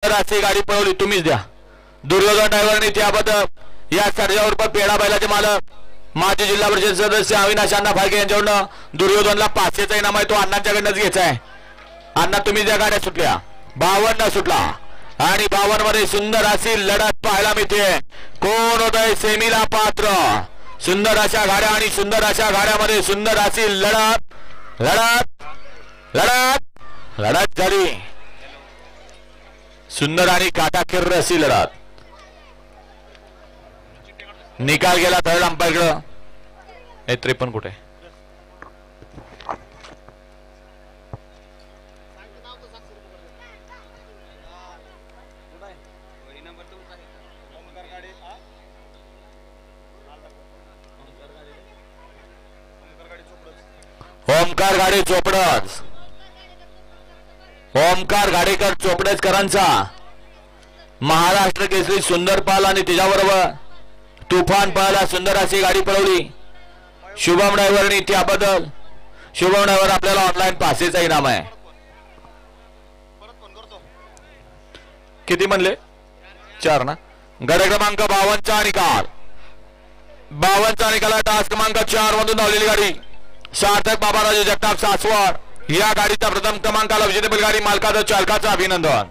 सुंदर अशी गाडी पळवली, तुम्हीच द्या. दुर्योधन ड्रायव्हरने त्याबद्दल या सर्जावर पेढा बैलाचे मालक माजी जिल्हा परिषद सदस्य अविनाश अण्णा फाळके यांच्याकडून दुर्योधनला 500चा इनाम आहे, तो अण्णांच्याकडनंच घ्यायचा आहे. अण्णा तुम्ही ज्या गाड्या सुटल्या 52 सुटला आणि 52 मध्ये सुंदर अशी लढत पाहायला मिळते. कोण होतंय सेमीला पात्र? सुंदर अशा गाड्या आणि सुंदर अशा गाड्यामध्ये सुंदर अशी लढत लढत लढत लढत झाली. सुंदर आणि काटाकीर अशी लढत. निकाल गेला थर्ड अंपायरकडं. 53 कुठे? ओमकार गाडी चोपडच. ओमकार गाडेकर चोपडेकरांचा महाराष्ट्र केसरी सुंदरपाल आणि त्याच्याबरोबर तुफान पाला सुंदर अशी गाडी पळवली. शुभम ड्रायव्हरने त्याबद्दल शुभम ड्रायव्हर आपल्याला ऑनलाईन 500चा इनाम आहे. किती म्हणले? 4 ना. गड क्रमांक 52चा निकाल. 52चा निकाल तास क्रमांक 4 मधून धावलेली गाडी सार्थक बाबाराजे जगताप सासवड या गाडीचा प्रथम क्रमांकाला विजेतेपद गाडी मालकाचं चालकाचं अभिनंदन.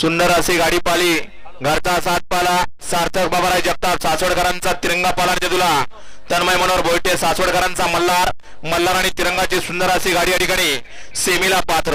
सुंदर अशी गाडी पाली. घरचा साथ पाला सार्थक बाबाराजे जगताप सासवडकरांचा तिरंगा पालांचे तुला तन्मय मनोहर बोयटे सासवडकरांचा मल्हार आणि तिरंगाची सुंदर अशी गाडी या ठिकाणी सेमीला पात्र.